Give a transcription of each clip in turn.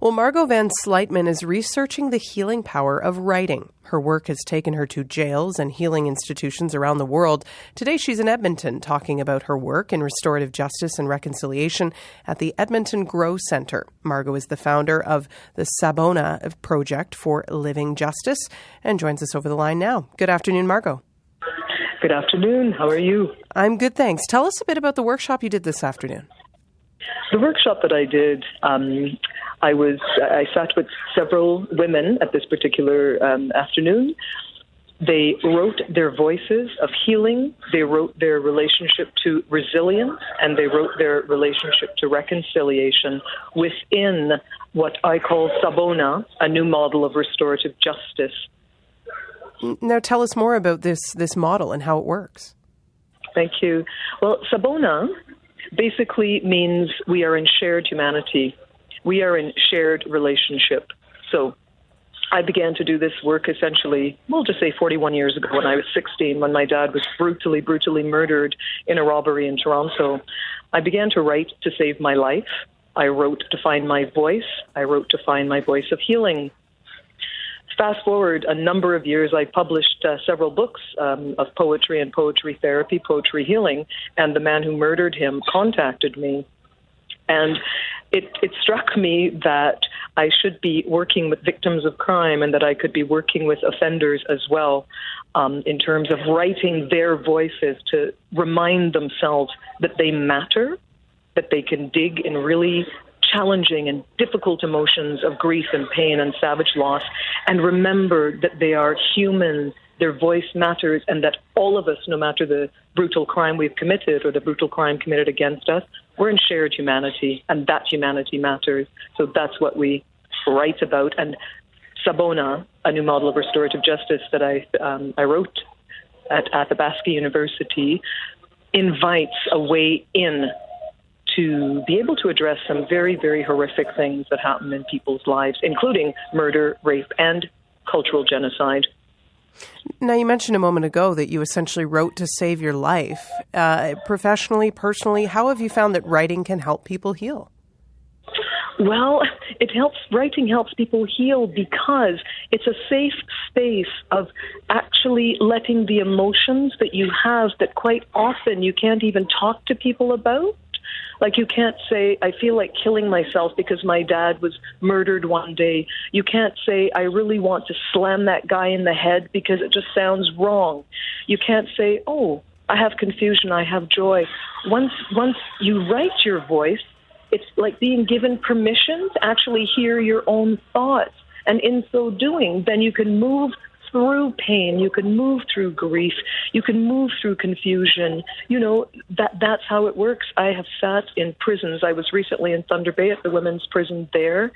Well, Margot van Sluytman is researching the healing power of writing. Her work has taken her to jails and healing institutions around the world. Today, she's in Edmonton talking about her work in restorative justice and reconciliation at the Edmonton Grow Centre. Margot is the founder of the Sabona Project for Living Justice and joins us over the line now. Good afternoon, Margot. Good afternoon. How are you? I'm good, thanks. Tell us a bit about the workshop you did this afternoon. The workshop that I did, I sat with several women at this particular afternoon. They wrote their voices of healing, they wrote their relationship to resilience, and they wrote their relationship to reconciliation within what I call Sabona, a new model of restorative justice. Now tell us more about this model and how it works. Thank you. Well, Sabona basically means we are in shared humanity. We are in shared relationship. So I began to do this work essentially, we'll just say 41 years ago when I was 16, when my dad was brutally murdered in a robbery in Toronto. I began to write to save my life. I wrote to find my voice. I wrote to find my voice of healing. Fast forward a number of years, I published several books of poetry and poetry therapy, poetry healing, and the man who murdered him contacted me. And it struck me that I should be working with victims of crime and that I could be working with offenders as well in terms of writing their voices to remind themselves that they matter, that they can dig in really challenging and difficult emotions of grief and pain and savage loss, and remember that they are human, their voice matters, and that all of us, no matter the brutal crime we've committed or the brutal crime committed against us, we're in shared humanity, and that humanity matters. So that's what we write about. And Sabona, a new model of restorative justice that I wrote at the Basque University, invites a way in to be able to address some very, very horrific things that happen in people's lives, including murder, rape, and cultural genocide. Now, you mentioned a moment ago that you essentially wrote to save your life. Professionally, personally, how have you found that writing can help people heal? Well, writing helps people heal because it's a safe space of actually letting the emotions that you have that quite often you can't even talk to people about. Like, you can't say, I feel like killing myself because my dad was murdered one day. You can't say, I really want to slam that guy in the head because it just sounds wrong. You can't say, oh, I have confusion, I have joy. Once you write your voice, it's like being given permission to actually hear your own thoughts. And in so doing, then you can move through pain, you can move through grief, you can move through confusion. You know, that's how it works. I have sat in prisons. I was recently in Thunder Bay at the women's prison there,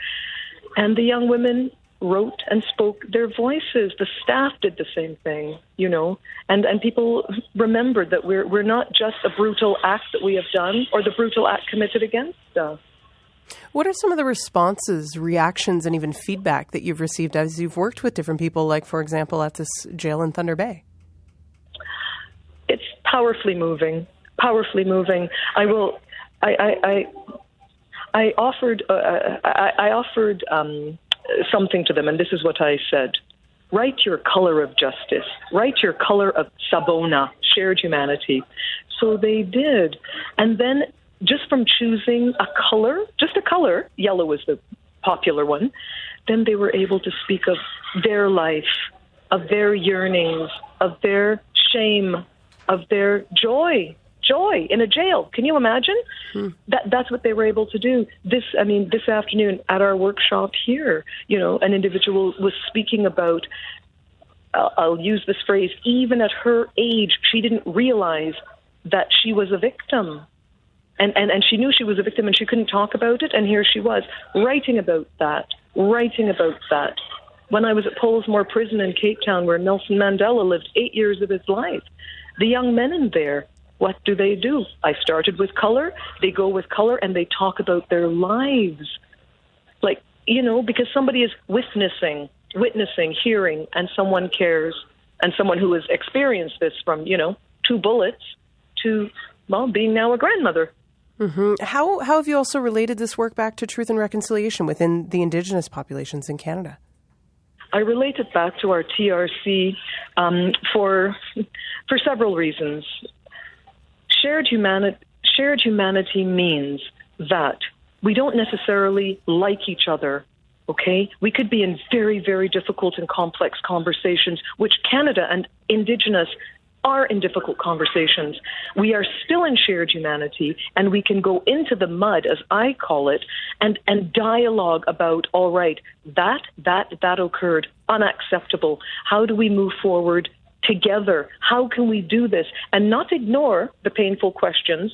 and the young women wrote and spoke their voices. The staff did the same thing, you know, and people remembered that we're not just a brutal act that we have done or the brutal act committed against us. What are some of the responses, reactions, and even feedback that you've received as you've worked with different people, like, for example, at this jail in Thunder Bay? It's powerfully moving. I offered something to them, and this is what I said. Write your color of justice. Write your color of Sabona, shared humanity. So they did. And then just from choosing a color, yellow was the popular one, then they were able to speak of their life, of their yearnings, of their shame, of their joy in a jail. Can you imagine? That's what they were able to do. This afternoon at our workshop here, you know, an individual was speaking about, I'll use this phrase, even at her age, she didn't realize that she was a victim. And she knew she was a victim and she couldn't talk about it. And here she was writing about that. When I was at Polesmore Prison in Cape Town, where Nelson Mandela lived 8 years of his life, the young men in there, what do? I started with color. They go with color and they talk about their lives. Like, you know, because somebody is witnessing, hearing, and someone cares. And someone who has experienced this from, you know, 2 bullets to, well, being now a grandmother. Mm-hmm. How have you also related this work back to truth and reconciliation within the Indigenous populations in Canada? I relate it back to our TRC for several reasons. Shared humanity means that we don't necessarily like each other, okay? We could be in very, very difficult and complex conversations, which Canada and Indigenous are in difficult conversations. We are still in shared humanity, and we can go into the mud, as I call it, and dialogue about, all right, that occurred, unacceptable. How do we move forward together? How can we do this? And not ignore the painful questions,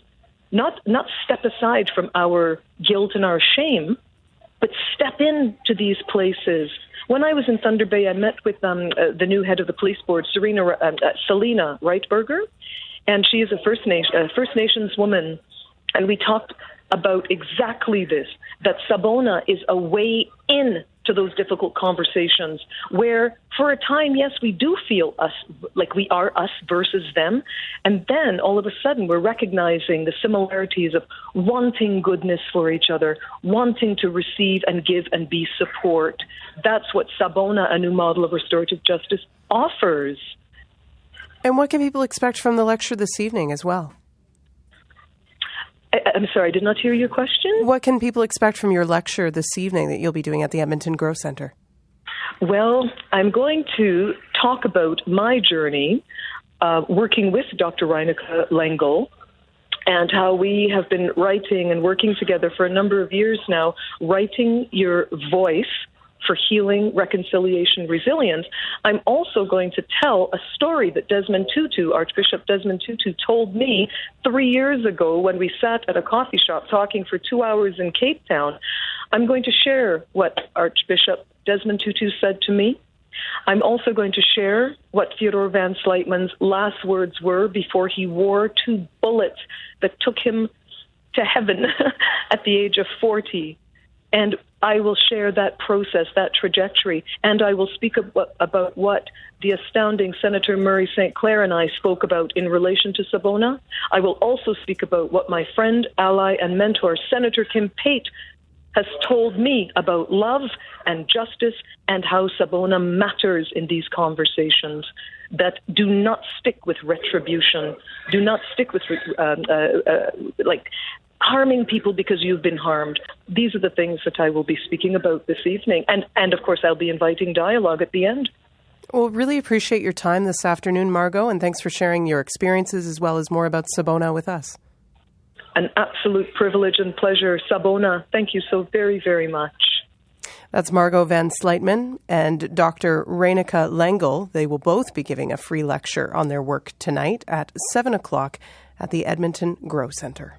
not step aside from our guilt and our shame, but step into these places. When I was in Thunder Bay, I met with the new head of the police board, Selena Reitberger, and she is a First Nations woman, and we talked about exactly this, that Sabona is a way in to those difficult conversations where, for a time, yes, we do feel us, like we are us versus them. And then all of a sudden we're recognizing the similarities of wanting goodness for each other, wanting to receive and give and be support. That's what Sabona, a new model of restorative justice, offers. And what can people expect from the lecture this evening as well? I'm sorry, I did not hear your question. What can people expect from your lecture this evening that you'll be doing at the Edmonton Grow Centre? Well, I'm going to talk about my journey working with Dr. Reinicke Lengel and how we have been writing and working together for a number of years now, writing your voice for healing, reconciliation, resilience. I'm also going to tell a story that Archbishop Desmond Tutu told me 3 years ago when we sat at a coffee shop talking for 2 hours in Cape Town. I'm going to share what Archbishop Desmond Tutu said to me. I'm also going to share what Theodore Van Sluytman's last words were before he wore 2 bullets that took him to heaven at the age of 40. And I will share that process, that trajectory, and I will speak about what the astounding Senator Murray St. Clair and I spoke about in relation to Sabona. I will also speak about what my friend, ally, and mentor, Senator Kim Pate, has told me about love and justice and how Sabona matters in these conversations that do not stick with retribution, do not stick with harming people because you've been harmed. These are the things that I will be speaking about this evening. And of course, I'll be inviting dialogue at the end. Well, really appreciate your time this afternoon, Margot, and thanks for sharing your experiences as well as more about Sabona with us. An absolute privilege and pleasure. Sabona, thank you so very, very much. That's Margot Van Sluytman and Dr. Reinicke Lengel. They will both be giving a free lecture on their work tonight at 7 o'clock at the Edmonton Grow Centre.